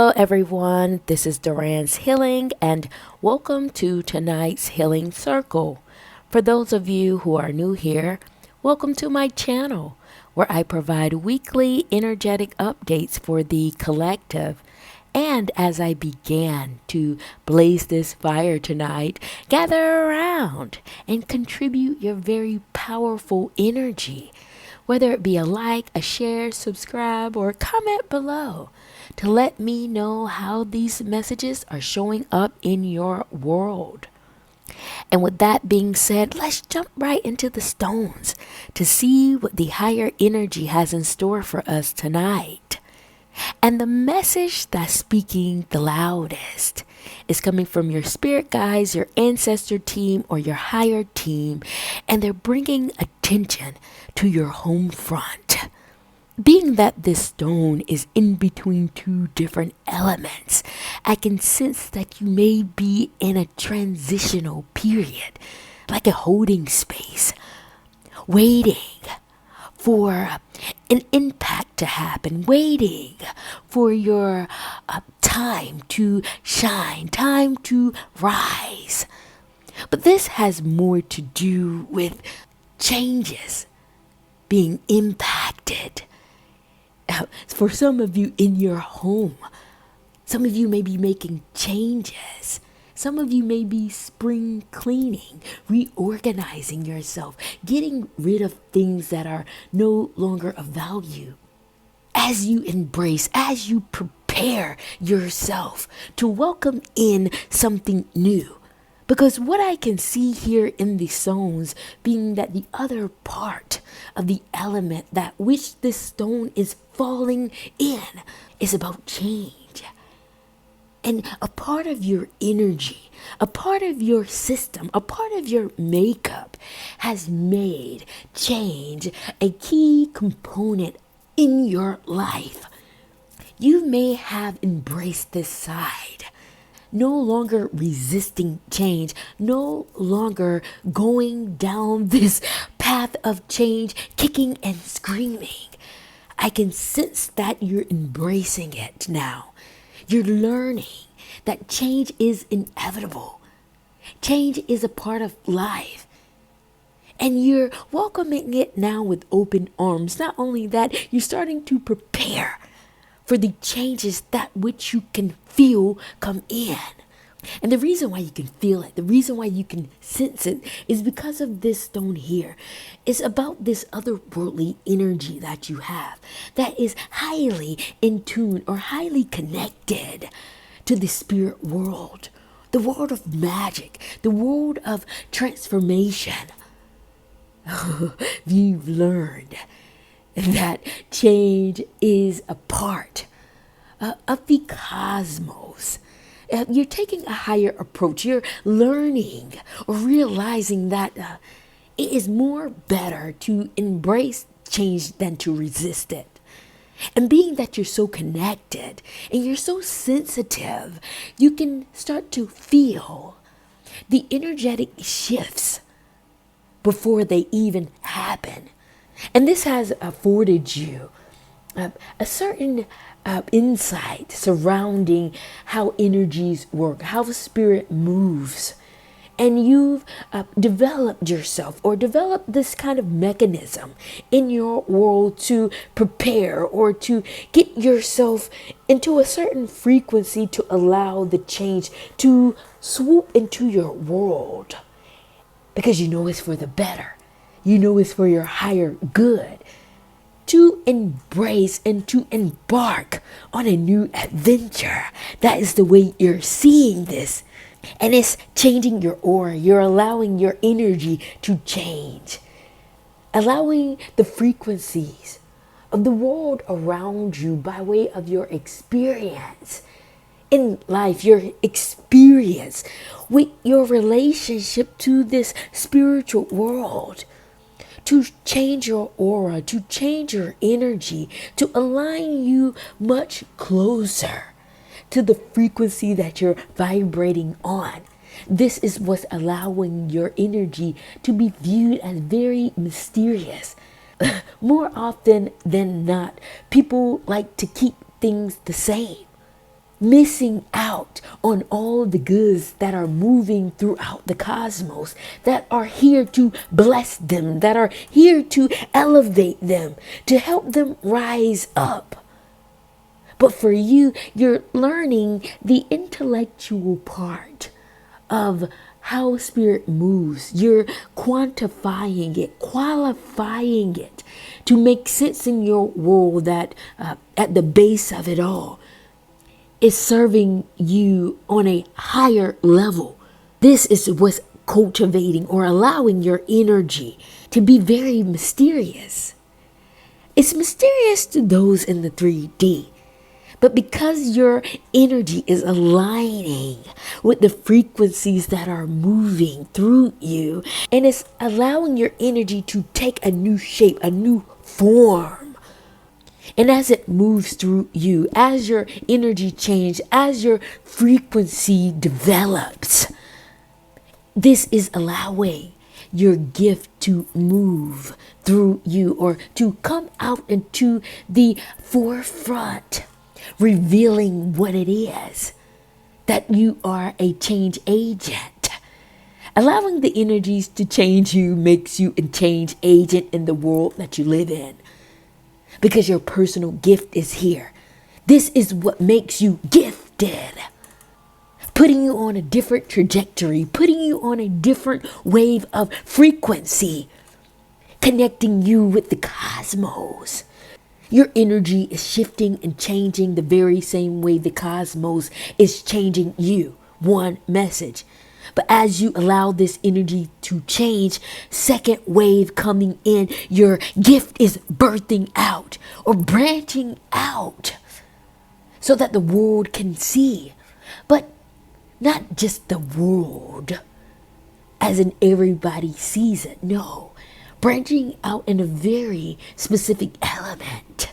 Hello, everyone. This is Duran's Healing, and welcome to tonight's Healing Circle. For those of you who are new here, welcome to my channel, where I provide weekly energetic updates for the collective. And as I began to blaze this fire tonight, gather around and contribute your very powerful energy, whether it be a like, a share, subscribe, or comment below to let me know how these messages are showing up in your world. And with that being said, let's jump right into the stones to see what the higher energy has in store for us tonight. And the message that's speaking the loudest is coming from your spirit guides, your ancestor team, or your higher team, and they're bringing attention to your home front. Being that this stone is in between two different elements, I can sense that you may be in a transitional period, like a holding space, waiting for an impact to happen, waiting for your time to shine, time to rise. But this has more to do with changes being impacted. For some of you in your home, some of you may be making changes. Some of you may be spring cleaning, reorganizing yourself, getting rid of things that are no longer of value. As you embrace, as you prepare yourself to welcome in something new. Because what I can see here in the stones, being that the other part of the element that which this stone is falling in is about change. And a part of your energy, a part of your system, a part of your makeup has made change a key component in your life. You may have embraced this side, no longer resisting change, no longer going down this path of change, kicking and screaming. I can sense that you're embracing it now. You're learning that change is inevitable. Change is a part of life. And you're welcoming it now with open arms. Not only that, you're starting to prepare for the changes that which you can feel come in. And the reason why you can feel it, the reason why you can sense it is because of this stone here. It's about this otherworldly energy that you have that is highly in tune or highly connected to the spirit world, the world of magic, the world of transformation. You've learned that change is a part of the cosmos. You're taking a higher approach. You're learning or realizing that it is more better to embrace change than to resist it. And being that you're so connected and you're so sensitive, you can start to feel the energetic shifts before they even happen. And this has afforded you a certain insight surrounding how energies work, how the spirit moves. And you've developed yourself or developed this kind of mechanism in your world to prepare or to get yourself into a certain frequency to allow the change to swoop into your world. Because you know it's for the better. You know it's for your higher good. To embrace and to embark on a new adventure. That is the way you're seeing this. And it's changing your aura. You're allowing your energy to change. Allowing the frequencies of the world around you by way of your experience in life, your experience with your relationship to this spiritual world. To change your aura, to change your energy, to align you much closer to the frequency that you're vibrating on. This is what's allowing your energy to be viewed as very mysterious. More often than not, people like to keep things the same. missing out on all the goods that are moving throughout the cosmos, that are here to bless them, that are here to elevate them, to help them rise up. But for you, you're learning the intellectual part of how spirit moves. You're quantifying it, qualifying it to make sense in your world that at the base of it all is serving you on a higher level. This is what's cultivating or allowing your energy to be very mysterious. It's mysterious to those in the 3D. But because your energy is aligning with the frequencies that are moving through you, and it's allowing your energy to take a new shape, a new form. And as it moves through you, as your energy changes, as your frequency develops, this is allowing your gift to move through you, or to come out into the forefront, revealing what it is that you are a change agent. Allowing the energies to change you makes you a change agent in the world that you live in, because your personal gift is here. This is what makes you gifted, putting you on a different trajectory, putting you on a different wave of frequency, connecting you with the cosmos. Your energy is shifting and changing the very same way the cosmos is changing you. One message. But as you allow this energy to change, second wave coming in, your gift is birthing out or branching out so that the world can see. But not just the world, as in everybody sees it. No. Branching out in a very specific element.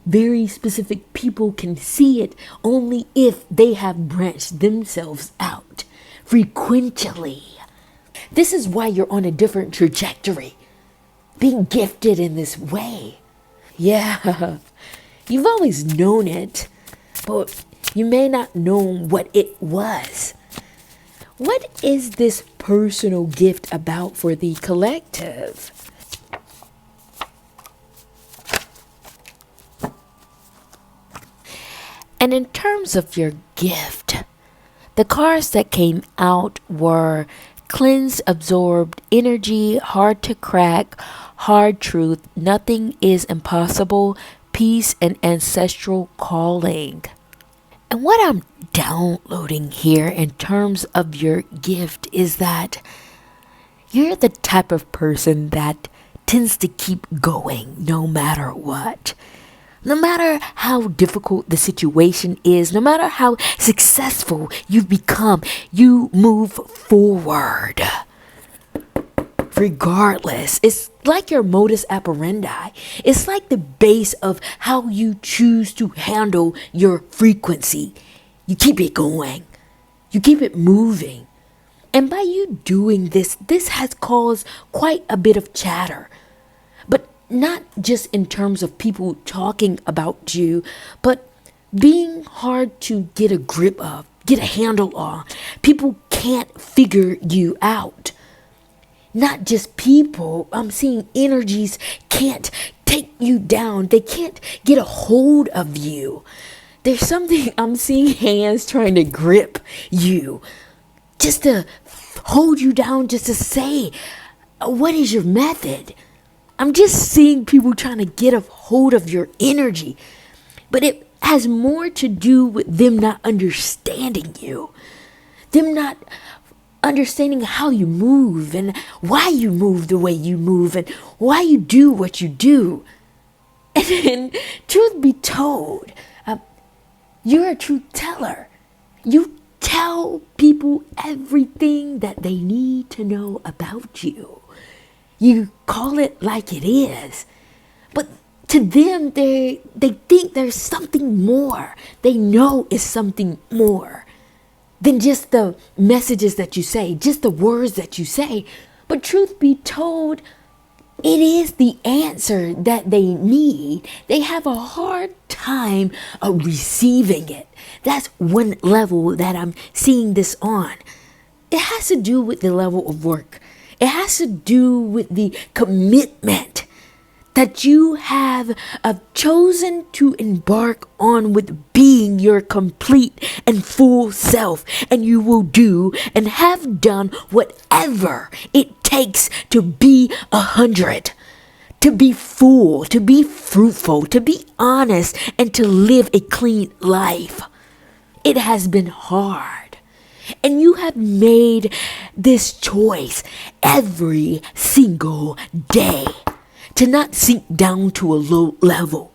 Very specific people can see it only if they have branched themselves out frequently. This is why you're on a different trajectory, being gifted in this way. Yeah, you've always known it, but you may not know what it was. What is this personal gift about for the collective? And in terms of your gift, the cards that came out were cleanse, absorbed energy, hard to crack, hard truth, nothing is impossible, peace, and ancestral calling. And what I'm downloading here in terms of your gift is that you're the type of person that tends to keep going no matter what. No matter how difficult the situation is, no matter how successful you've become, you move forward. Regardless, it's like your modus operandi. It's like the base of how you choose to handle your frequency. You keep it going. You keep it moving. And by you doing this, this has caused quite a bit of chatter. But not just in terms of people talking about you, but being hard to get a grip of, get a handle on. People can't figure you out. Not just people, I'm seeing energies can't take you down. They can't get a hold of you. There's something, I'm seeing hands trying to grip you, just to hold you down, just to say, what is your method? I'm just seeing people trying to get a hold of your energy. But it has more to do with them not understanding you. Them not understanding how you move and why you move the way you move and why you do what you do. And truth be told, you're a truth teller. You tell people everything that they need to know about you. You call it like it is. But to them, they think there's something more. They know it's something more than just the messages that you say, just the words that you say. But truth be told, it is the answer that they need, they have a hard time of receiving it. That's one level that I'm seeing this on. It has to do with the level of work. It has to do with the commitment that you have chosen to embark on with being your complete and full self. And you will do and have done whatever it takes to be 100. To be full, to be fruitful, to be honest, and to live a clean life. It has been hard. And you have made this choice every single day to not sink down to a low level.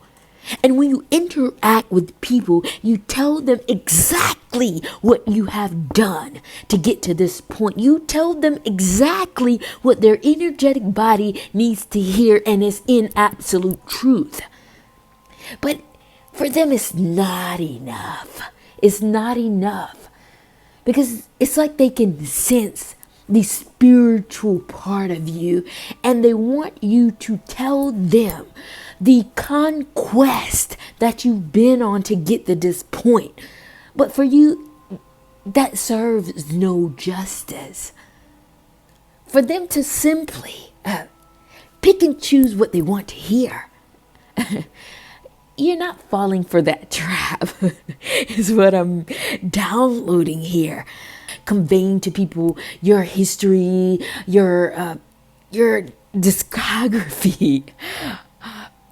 And when you interact with people, you tell them exactly what you have done to get to this point. You tell them exactly what their energetic body needs to hear, and it's in absolute truth. But for them, it's not enough. It's not enough. Because it's like they can sense the spiritual part of you, and they want you to tell them the conquest that you've been on to get to this point. But for you, that serves no justice. For them to simply pick and choose what they want to hear. You're not falling for that trap, is what I'm downloading here. Conveying to people your history, your discography,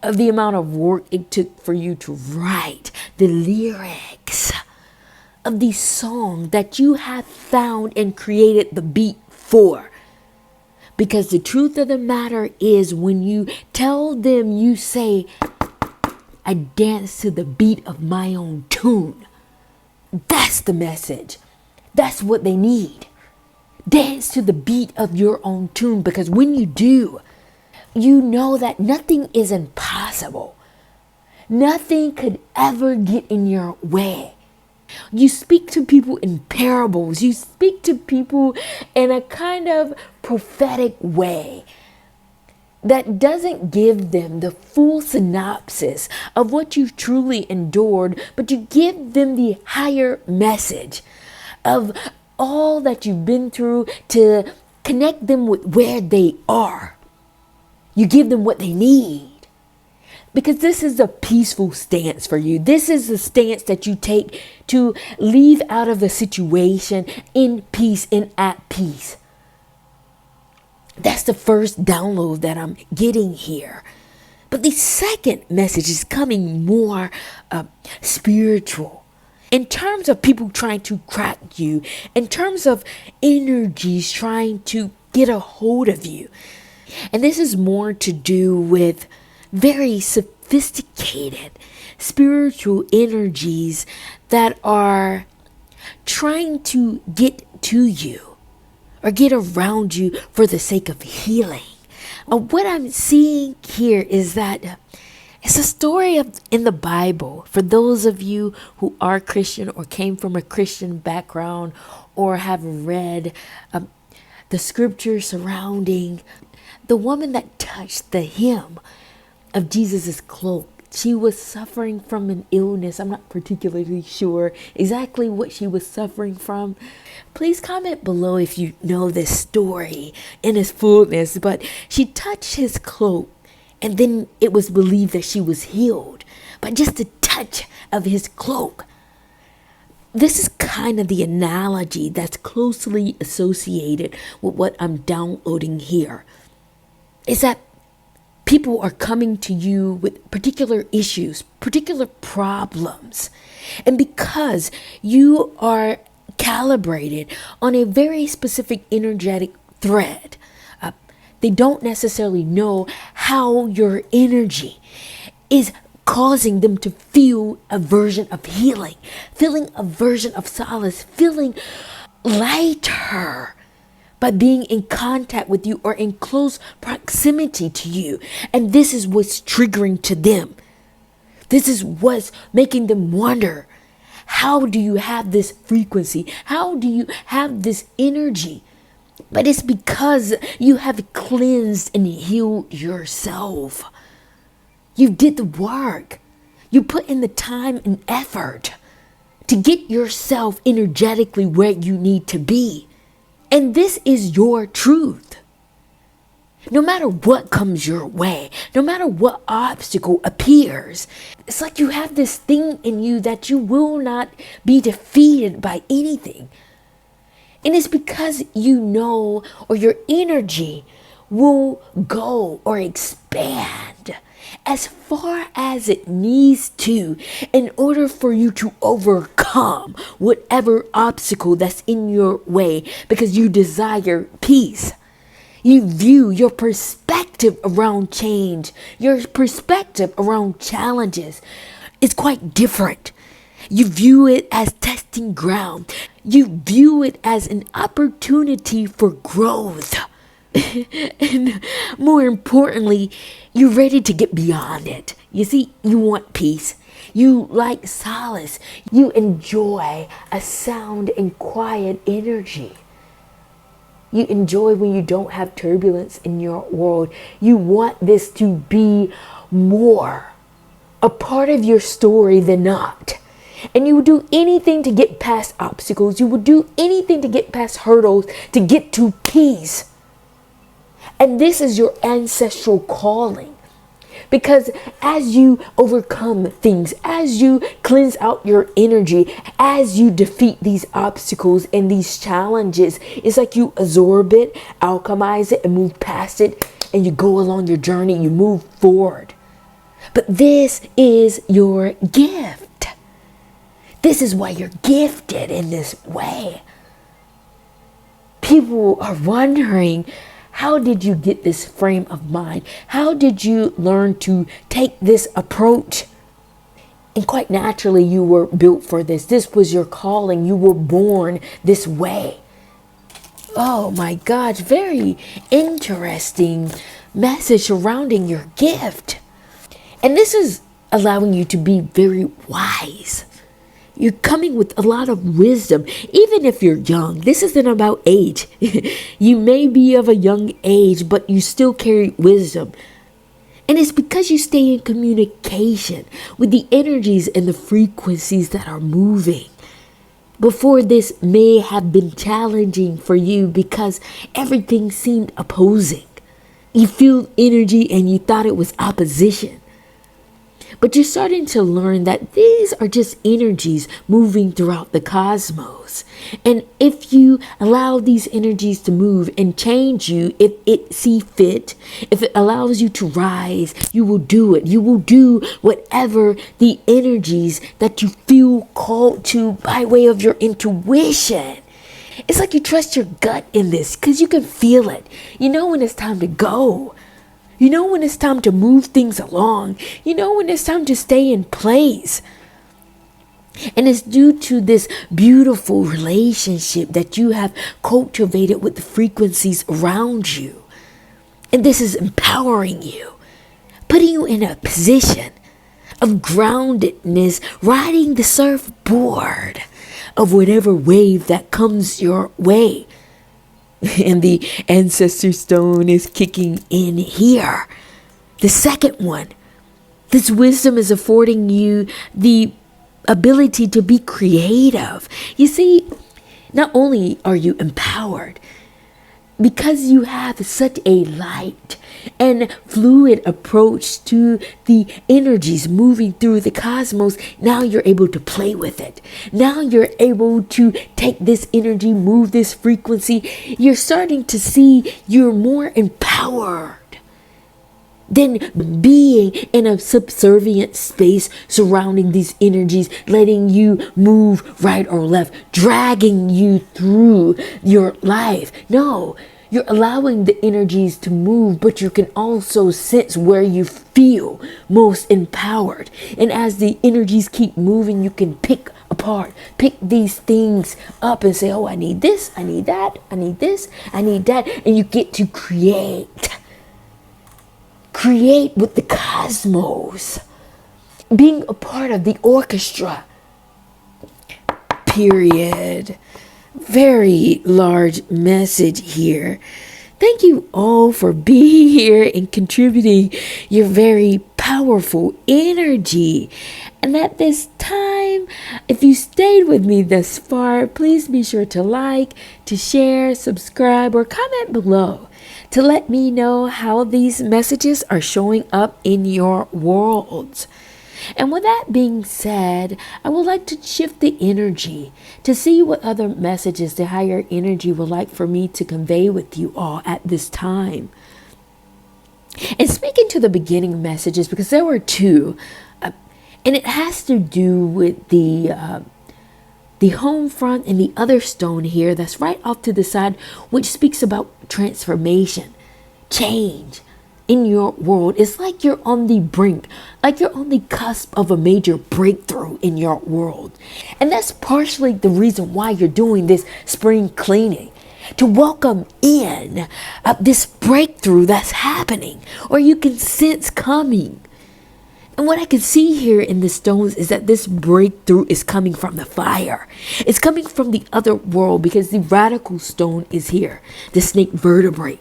of the amount of work it took for you to write, the lyrics of the song that you have found and created the beat for. Because the truth of the matter is, when you tell them, you say, I dance to the beat of my own tune. That's the message. That's what they need. Dance to the beat of your own tune, because when you do, you know that nothing is impossible. Nothing could ever get in your way. You speak to people in parables. You speak to people in a kind of prophetic way that doesn't give them the full synopsis of what you've truly endured, but you give them the higher message of all that you've been through to connect them with where they are. You give them what they need. Because this is a peaceful stance for you. This is the stance that you take to leave out of the situation in peace and at peace. That's the first download that I'm getting here. But the second message is coming more spiritual. In terms of people trying to crack you, in terms of energies trying to get a hold of you. And this is more to do with very sophisticated spiritual energies that are trying to get to you or get around you for the sake of healing. What I'm seeing here is that it's a story in the Bible. For those of you who are Christian or came from a Christian background or have read the scripture surrounding the woman that touched the hem of Jesus's cloak. She was suffering from an illness. I'm not particularly sure exactly what she was suffering from. Please comment below if you know this story in its fullness. But she touched his cloak, and then it was believed that she was healed by just a touch of his cloak. This is kind of the analogy that's closely associated with what I'm downloading here. Is that people are coming to you with particular issues, particular problems. And because you are calibrated on a very specific energetic thread, they don't necessarily know how your energy is causing them to feel a version of healing, feeling a version of solace, feeling lighter by being in contact with you or in close proximity to you. And this is what's triggering to them. This is what's making them wonder, how do you have this frequency? How do you have this energy But it's because you have cleansed and healed yourself. You did the work. You put in the time and effort to get yourself energetically where you need to be. And this is your truth. No matter what comes your way, no matter what obstacle appears, it's like you have this thing in you that you will not be defeated by anything. And it's because you know, or your energy will go or expand as far as it needs to in order for you to overcome whatever obstacle that's in your way, because you desire peace. You view your perspective around change, your perspective around challenges is quite different. You view it as testing ground. You view it as an opportunity for growth. And more importantly, you're ready to get beyond it. You see, you want peace. You like solace. You enjoy a sound and quiet energy. You enjoy when you don't have turbulence in your world. You want this to be more a part of your story than not. And you would do anything to get past obstacles. You would do anything to get past hurdles, to get to peace. And this is your ancestral calling. Because as you overcome things, as you cleanse out your energy, as you defeat these obstacles and these challenges, it's like you absorb it, alchemize it, and move past it, and you go along your journey, you move forward. But this is your gift. This is why you're gifted in this way. People are wondering, how did you get this frame of mind? How did you learn to take this approach? And quite naturally, you were built for this. This was your calling. You were born this way. Oh my gosh, very interesting message surrounding your gift. And this is allowing you to be very wise. You're coming with a lot of wisdom, even if you're young. This isn't about age. You may be of a young age, but you still carry wisdom. And it's because you stay in communication with the energies and the frequencies that are moving. Before this may have been challenging for you because everything seemed opposing. You feel energy and you thought it was opposition. But you're starting to learn that these are just energies moving throughout the cosmos. And if you allow these energies to move and change you, if it see fit, if it allows you to rise, you will do it. You will do whatever the energies that you feel called to by way of your intuition. It's like you trust your gut in this because you can feel it. You know when it's time to go. You know when it's time to move things along. You know when it's time to stay in place. And it's due to this beautiful relationship that you have cultivated with the frequencies around you. And this is empowering you, putting you in a position of groundedness, riding the surfboard of whatever wave that comes your way. And the ancestor stone is kicking in here. The second one, this wisdom is affording you the ability to be creative. You see, not only are you empowered, because you have such a light and fluid approach to the energies moving through the cosmos, now you're able to play with it. Now you're able to take this energy, move this frequency. You're starting to see you're more empowered than being in a subservient space surrounding these energies, letting you move right or left, dragging you through your life. No, you're allowing the energies to move, but you can also sense where you feel most empowered. And as the energies keep moving, you can pick these things up and say, oh, I need this, I need that, I need this, I need that. And you get to create with the cosmos, being a part of the orchestra, period. very large message here. Thank you all for being here and contributing your very powerful energy. And at this time, if you stayed with me thus far, please be sure to like, to share, subscribe, or comment below to let me know how these messages are showing up in your worlds. And with that being said, I would like to shift the energy to see what other messages the higher energy would like for me to convey with you all at this time. And speaking to the beginning messages, because there were two, and it has to do with the home front and the other stone here that's right off to the side, which speaks about transformation, change in your world. It's like you're on the brink, like you're on the cusp of a major breakthrough in your world. And that's partially the reason why you're doing this spring cleaning, to welcome in this breakthrough that's happening, or you can sense coming. And what I can see here in the stones is that this breakthrough is coming from the fire. It's coming from the other world, because the radical stone is here, the snake vertebrae,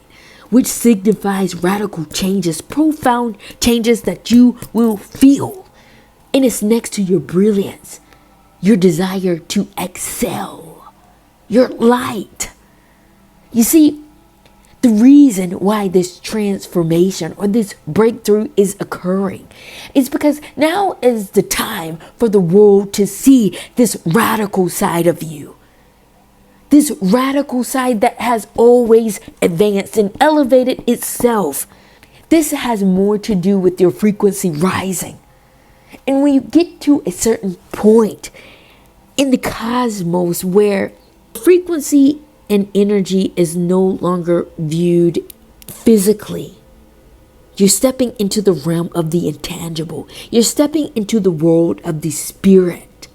which signifies radical changes, profound changes that you will feel. And it's next to your brilliance, your desire to excel, your light. You see, the reason why this transformation or this breakthrough is occurring is because now is the time for the world to see this radical side of you. This radical side that has always advanced and elevated itself. This has more to do with your frequency rising. And when you get to a certain point in the cosmos where frequency and energy is no longer viewed physically, you're stepping into the realm of the intangible. You're stepping into the world of the spirit.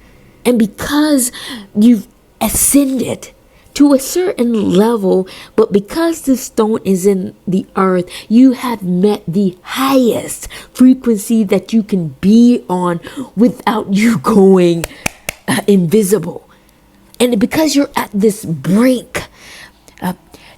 And because you've ascended to a certain level, but because the stone is in the earth, you have met the highest frequency that you can be on without you going invisible. And because you're at this brink,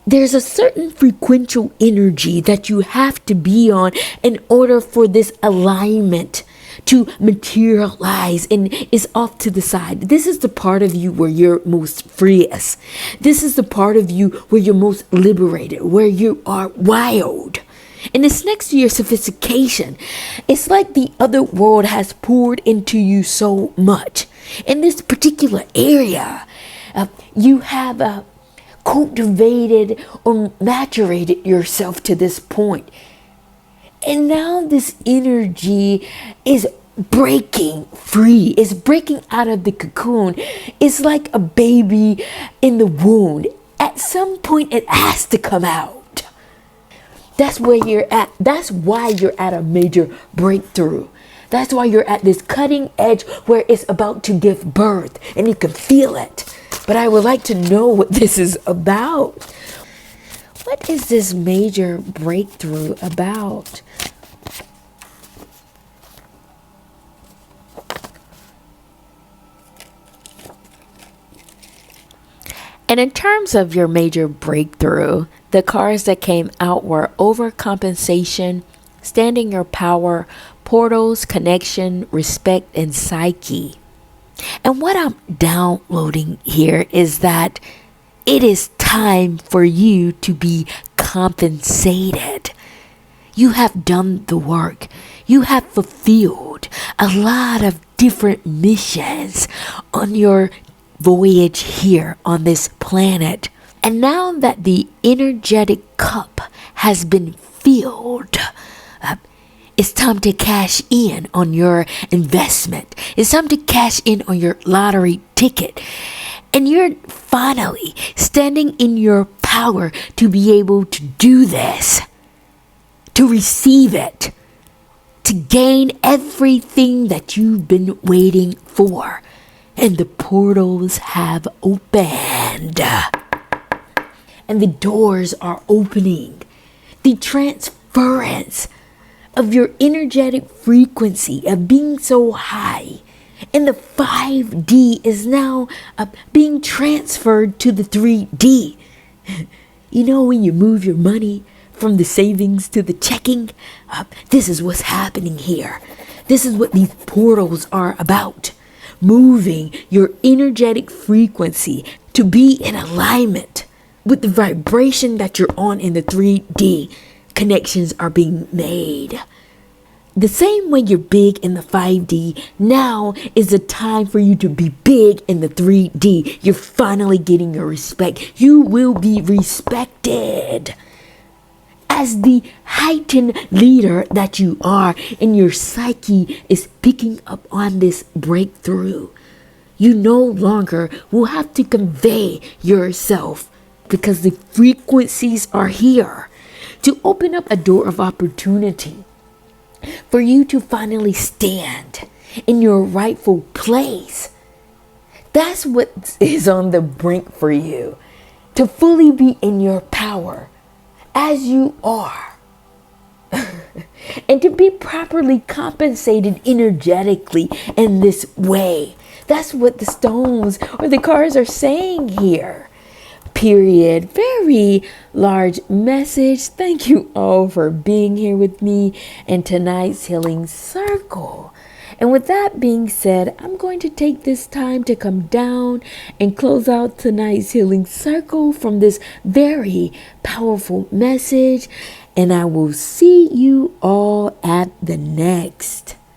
there's a certain frequential energy that you have to be on in order for this alignment to materialize, and is off to the side. This is the part of you where you're most freest. This is the part of you where you're most liberated, where you are wild. And it's next to your sophistication. It's like the other world has poured into you so much. In this particular area, you have cultivated or maturated yourself to this point. And now this energy is breaking free. It's breaking out of the cocoon. It's like a baby in the womb. At some point, it has to come out. That's where you're at. That's why you're at a major breakthrough. That's why you're at this cutting edge where it's about to give birth, and you can feel it. But I would like to know what this is about. What is this major breakthrough about? And in terms of your major breakthrough, the cards that came out were overcompensation, standing your power, portals, connection, respect, and psyche. And what I'm downloading here is that it is time for you to be compensated. You have done the work. You have fulfilled a lot of different missions on your voyage here on this planet. And now that the energetic cup has been filled, it's time to cash in on your investment. It's time to cash in on your lottery ticket. And you're finally standing in your power to be able to do this, to receive it, to gain everything that you've been waiting for. And the portals have opened. And the doors are opening. The transference of your energetic frequency of being so high And the 5D is now being transferred to the 3D. You know, when you move your money from the savings to the checking, this is what's happening here. This is what these portals are about. Moving your energetic frequency to be in alignment with the vibration that you're on in the 3D. Connections are being made. The same way you're big in the 5D, now is the time for you to be big in the 3D. You're finally getting your respect. You will be respected. As the heightened leader that you are, and your psyche is picking up on this breakthrough, you no longer will have to convey yourself because the frequencies are here to open up a door of opportunity for you to finally stand in your rightful place. That's what is on the brink for you, to fully be in your power as you are. And to be properly compensated energetically in this way. That's what the stones or the cards are saying here. Period. Very large message. Thank you all for being here with me in tonight's healing circle. And with that being said, I'm going to take this time to come down and close out tonight's healing circle from this very powerful message. And I will see you all at the next.